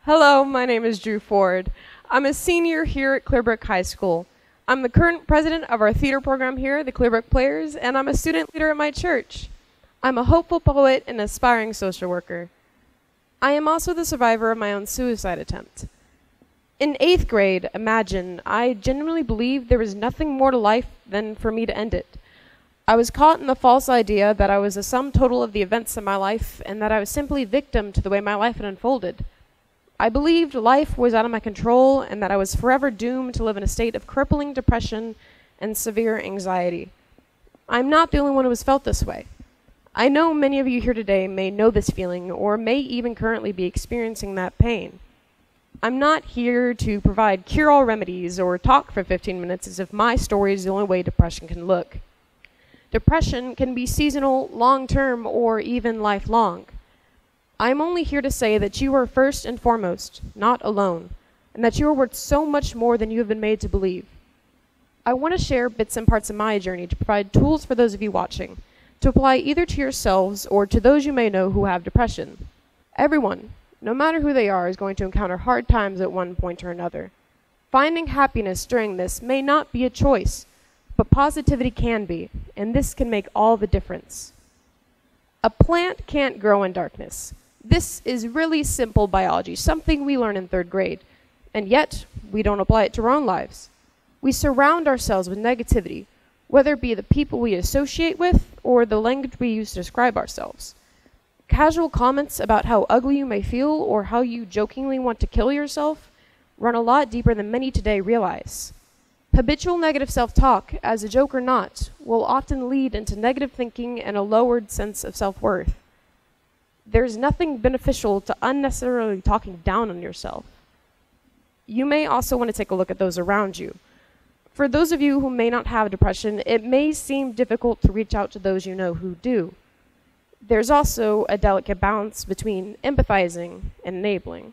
Hello, my name is Drew Ford. I'm a senior here at Clearbrook High School. I'm the current president of our theater program here, the Clearbrook Players, and I'm a student leader at my church. I'm a hopeful poet and aspiring social worker. I am also the survivor of my own suicide attempt. In 8th grade, I genuinely believed there was nothing more to life than for me to end it. I was caught in the false idea that I was a sum total of the events in my life and that I was simply victim to the way my life had unfolded. I believed life was out of my control and that I was forever doomed to live in a state of crippling depression and severe anxiety. I'm not the only one who has felt this way. I know many of you here today may know this feeling or may even currently be experiencing that pain. I'm not here to provide cure-all remedies or talk for 15 minutes as if my story is the only way depression can look. Depression can be seasonal, long-term, or even lifelong. I'm only here to say that you are first and foremost not alone, and that you are worth so much more than you have been made to believe. I want to share bits and parts of my journey to provide tools for those of you watching, to apply either to yourselves or to those you may know who have depression. Everyone, no matter who they are, is going to encounter hard times at one point or another. Finding happiness during this may not be a choice, but positivity can be, and this can make all the difference. A plant can't grow in darkness. This is really simple biology, something we learn in 3rd grade, and yet we don't apply it to our own lives. We surround ourselves with negativity, whether it be the people we associate with or the language we use to describe ourselves. Casual comments about how ugly you may feel or how you jokingly want to kill yourself run a lot deeper than many today realize. Habitual negative self-talk, as a joke or not, will often lead into negative thinking and a lowered sense of self-worth. There's nothing beneficial to unnecessarily talking down on yourself. You may also want to take a look at those around you. For those of you who may not have depression, it may seem difficult to reach out to those you know who do. There's also a delicate balance between empathizing and enabling.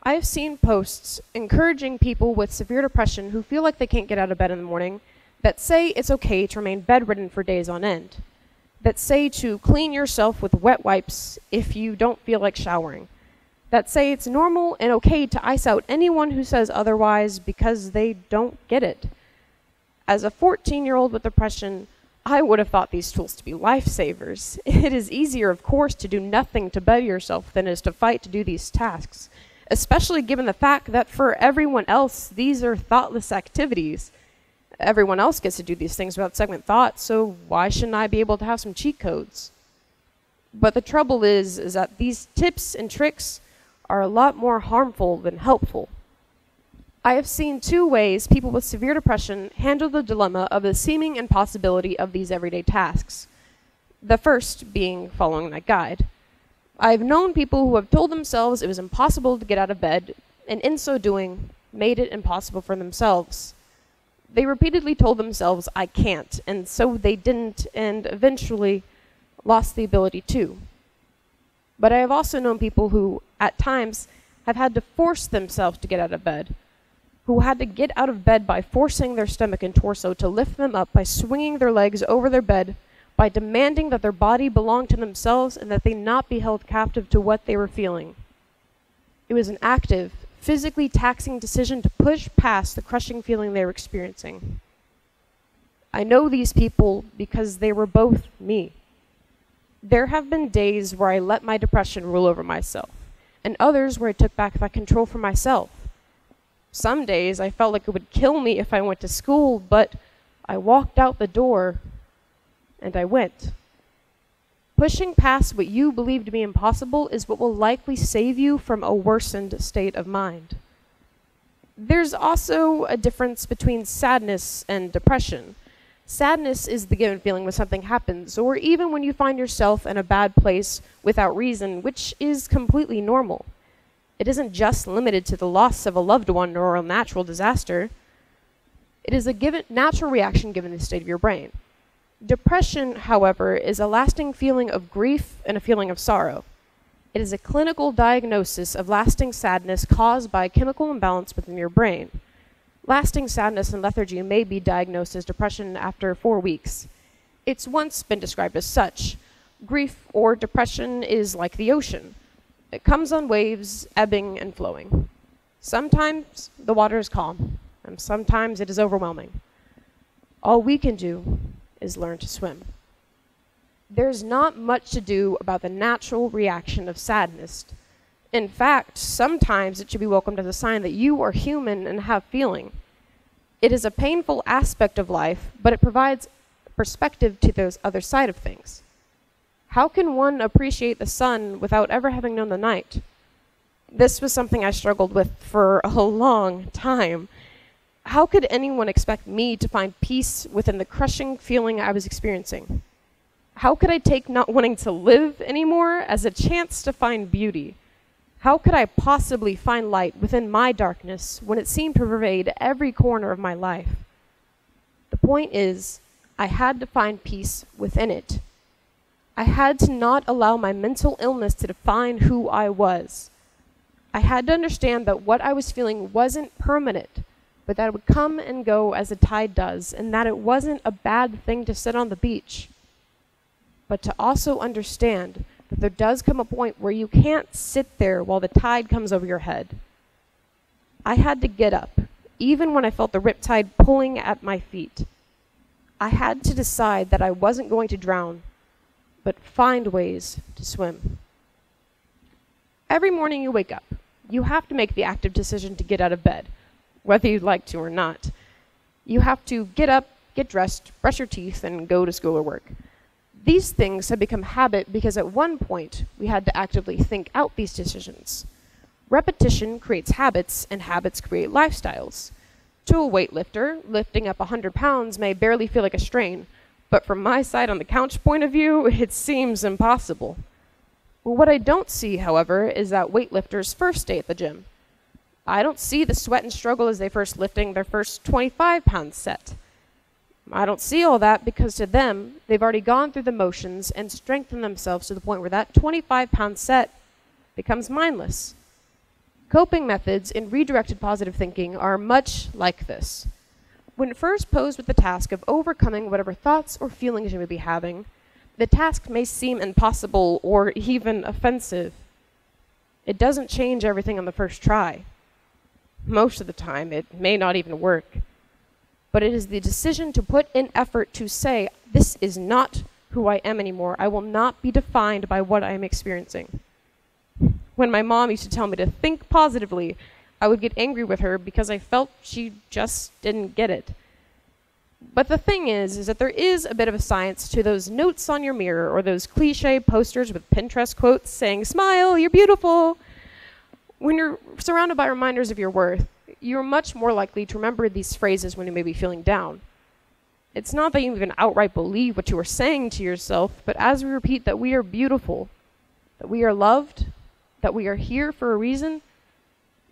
I have seen posts encouraging people with severe depression who feel like they can't get out of bed in the morning that say it's okay to remain bedridden for days on end, that say to clean yourself with wet wipes if you don't feel like showering, that say it's normal and okay to ice out anyone who says otherwise because they don't get it. As a 14-year-old with depression, I would have thought these tools to be lifesavers. It is easier, of course, to do nothing to better yourself than it is to fight to do these tasks, especially given the fact that for everyone else, these are thoughtless activities. Everyone else gets to do these things without second thought, so why shouldn't I be able to have some cheat codes? But the trouble is that these tips and tricks are a lot more harmful than helpful. I have seen 2 ways people with severe depression handle the dilemma of the seeming impossibility of these everyday tasks. The first being following that guide. I've known people who have told themselves it was impossible to get out of bed, and in so doing, made it impossible for themselves. They repeatedly told themselves, I can't, and so they didn't, and eventually lost the ability to. But I have also known people who, at times, have had to force themselves to get out of bed, who had to get out of bed by forcing their stomach and torso to lift them up by swinging their legs over their bed, by demanding that their body belong to themselves and that they not be held captive to what they were feeling. It was an active, physically taxing decision to push past the crushing feeling they were experiencing. I know these people because they were both me. There have been days where I let my depression rule over myself, and others where I took back that control for myself. Some days I felt like it would kill me if I went to school, but I walked out the door and I went. Pushing past what you believe to be impossible is what will likely save you from a worsened state of mind. There's also a difference between sadness and depression. Sadness is the given feeling when something happens, or even when you find yourself in a bad place without reason, which is completely normal. It isn't just limited to the loss of a loved one or a natural disaster. It is a natural reaction given the state of your brain. Depression, however, is a lasting feeling of grief and a feeling of sorrow. It is a clinical diagnosis of lasting sadness caused by a chemical imbalance within your brain. Lasting sadness and lethargy may be diagnosed as depression after 4 weeks. It's once been described as such, Grief or depression is like the ocean. It comes on waves, ebbing and flowing. Sometimes the water is calm, and sometimes it is overwhelming. All we can do is learn to swim. There's not much to do about the natural reaction of sadness. In fact, sometimes it should be welcomed as a sign that you are human and have feeling. It is a painful aspect of life, but it provides perspective to those other side of things. How can one appreciate the sun without ever having known the night? This was something I struggled with for a long time. How could anyone expect me to find peace within the crushing feeling I was experiencing? How could I take not wanting to live anymore as a chance to find beauty? How could I possibly find light within my darkness when it seemed to pervade every corner of my life? The point is, I had to find peace within it. I had to not allow my mental illness to define who I was. I had to understand that what I was feeling wasn't permanent, but that it would come and go as the tide does, and that it wasn't a bad thing to sit on the beach. But to also understand that there does come a point where you can't sit there while the tide comes over your head. I had to get up, even when I felt the riptide pulling at my feet. I had to decide that I wasn't going to drown, but find ways to swim. Every morning you wake up, you have to make the active decision to get out of bed, whether you'd like to or not. You have to get up, get dressed, brush your teeth, and go to school or work. These things have become habit because at one point we had to actively think out these decisions. Repetition creates habits, and habits create lifestyles. To a weightlifter, lifting up 100 pounds may barely feel like a strain, but from my side on the couch point of view, it seems impossible. Well, what I don't see, however, is that weightlifters' first day at the gym. I don't see the sweat and struggle as they first lifting their first 25-pound set. I don't see all that because to them, they've already gone through the motions and strengthened themselves to the point where that 25-pound set becomes mindless. Coping methods in redirected positive thinking are much like this. When first posed with the task of overcoming whatever thoughts or feelings you may be having, the task may seem impossible or even offensive. It doesn't change everything on the first try. Most of the time, it may not even work. But it is the decision to put in effort to say, this is not who I am anymore. I will not be defined by what I am experiencing. When my mom used to tell me to think positively, I would get angry with her because I felt she just didn't get it. But the thing is that there is a bit of a science to those notes on your mirror or those cliche posters with Pinterest quotes saying, smile, you're beautiful. When you're surrounded by reminders of your worth, you're much more likely to remember these phrases when you may be feeling down. It's not that you even outright believe what you are saying to yourself, but as we repeat that we are beautiful, that we are loved, that we are here for a reason,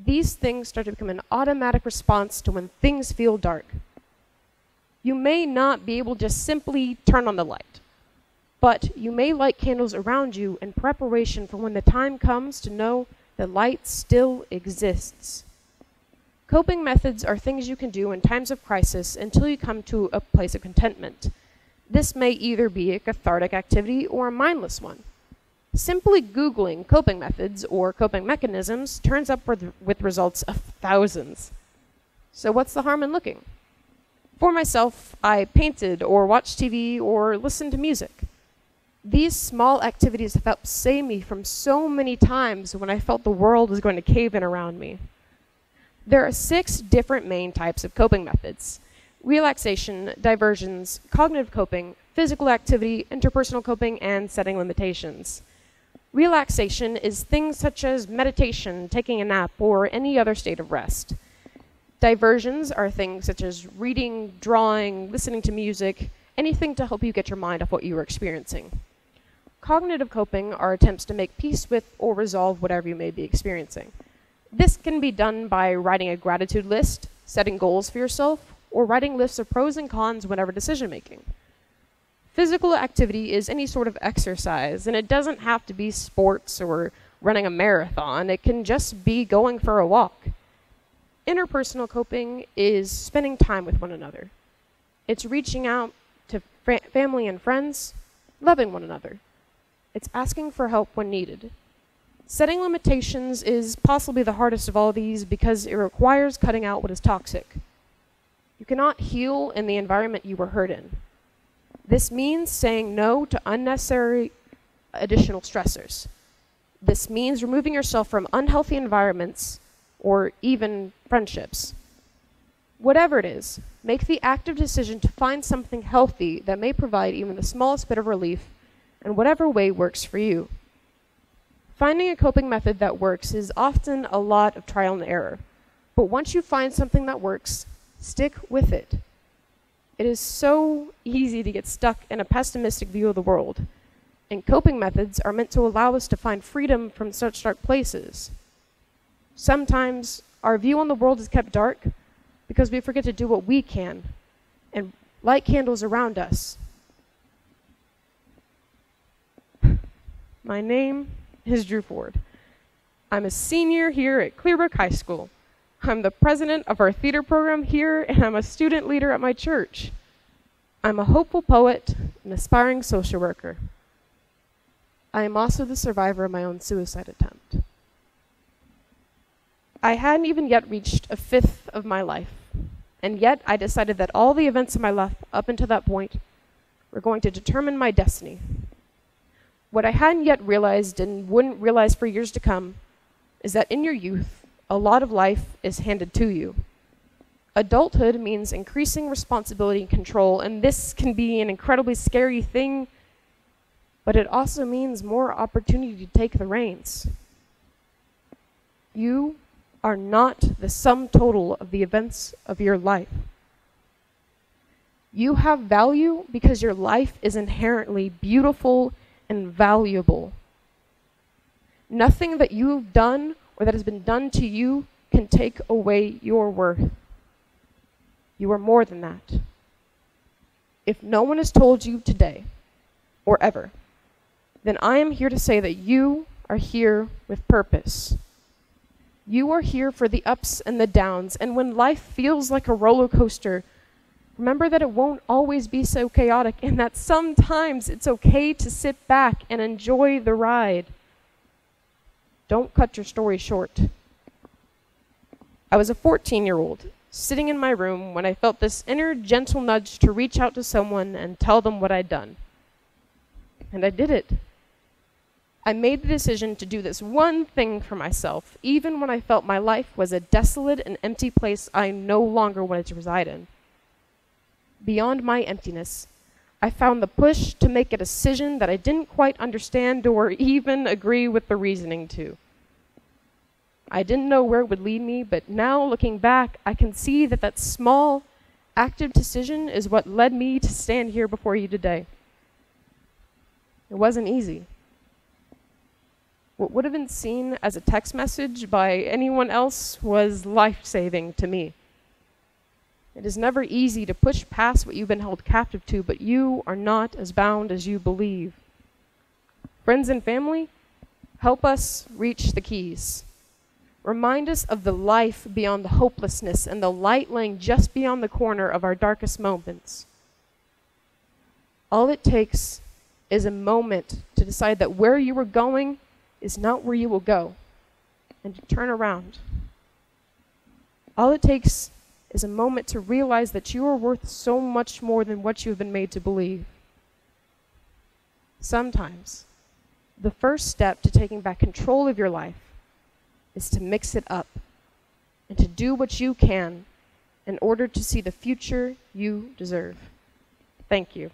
these things start to become an automatic response to when things feel dark. You may not be able to just simply turn on the light, but you may light candles around you in preparation for when the time comes to know that light still exists. Coping methods are things you can do in times of crisis until you come to a place of contentment. This may either be a cathartic activity or a mindless one. Simply Googling coping methods or coping mechanisms turns up with results of thousands. So what's the harm in looking? For myself, I painted or watched TV or listened to music. These small activities have helped save me from so many times when I felt the world was going to cave in around me. There are 6 different main types of coping methods: relaxation, diversions, cognitive coping, physical activity, interpersonal coping, and setting limitations. Relaxation is things such as meditation, taking a nap, or any other state of rest. Diversions are things such as reading, drawing, listening to music, anything to help you get your mind off what you are experiencing. Cognitive coping are attempts to make peace with or resolve whatever you may be experiencing. This can be done by writing a gratitude list, setting goals for yourself, or writing lists of pros and cons whenever decision making. Physical activity is any sort of exercise, and it doesn't have to be sports or running a marathon. It can just be going for a walk. Interpersonal coping is spending time with one another. It's reaching out to family and friends, loving one another. It's asking for help when needed. Setting limitations is possibly the hardest of all these because it requires cutting out what is toxic. You cannot heal in the environment you were hurt in. This means saying no to unnecessary additional stressors. This means removing yourself from unhealthy environments or even friendships. Whatever it is, make the active decision to find something healthy that may provide even the smallest bit of relief in whatever way works for you. Finding a coping method that works is often a lot of trial and error, but once you find something that works, stick with it. It is so easy to get stuck in a pessimistic view of the world, and coping methods are meant to allow us to find freedom from such dark places. Sometimes our view on the world is kept dark because we forget to do what we can and light candles around us. My name is Drew Ford. I'm a senior here at Clearbrook High School. I'm the president of our theater program here, and I'm a student leader at my church. I'm a hopeful poet, an aspiring social worker. I am also the survivor of my own suicide attempt. I hadn't even yet reached a fifth of my life, and yet I decided that all the events of my life up until that point were going to determine my destiny. What I hadn't yet realized and wouldn't realize for years to come is that in your youth, a lot of life is handed to you. Adulthood means increasing responsibility and control, and this can be an incredibly scary thing, but it also means more opportunity to take the reins. You are not the sum total of the events of your life. You have value because your life is inherently beautiful and valuable. Nothing that you've done or that has been done to you can take away your worth. You are more than that. If no one has told you today or ever, then I am here to say that you are here with purpose. You are here for the ups and the downs, and when life feels like a roller coaster, remember that it won't always be so chaotic, and that sometimes it's okay to sit back and enjoy the ride. Don't cut your story short. I was a 14-year-old sitting in my room when I felt this inner gentle nudge to reach out to someone and tell them what I'd done. And I did it. I made the decision to do this one thing for myself, even when I felt my life was a desolate and empty place I no longer wanted to reside in. Beyond my emptiness, I found the push to make a decision that I didn't quite understand or even agree with the reasoning to. I didn't know where it would lead me, but now looking back, I can see that that small, active decision is what led me to stand here before you today. It wasn't easy. What would have been seen as a text message by anyone else was life-saving to me. It is never easy to push past what you've been held captive to, but you are not as bound as you believe. Friends and family, help us reach the keys. Remind us of the life beyond the hopelessness and the light laying just beyond the corner of our darkest moments. All it takes is a moment to decide that where you are going is not where you will go, and to turn around. All it takes is a moment to realize that you are worth so much more than what you have been made to believe. Sometimes, the first step to taking back control of your life is to mix it up and to do what you can in order to see the future you deserve. Thank you.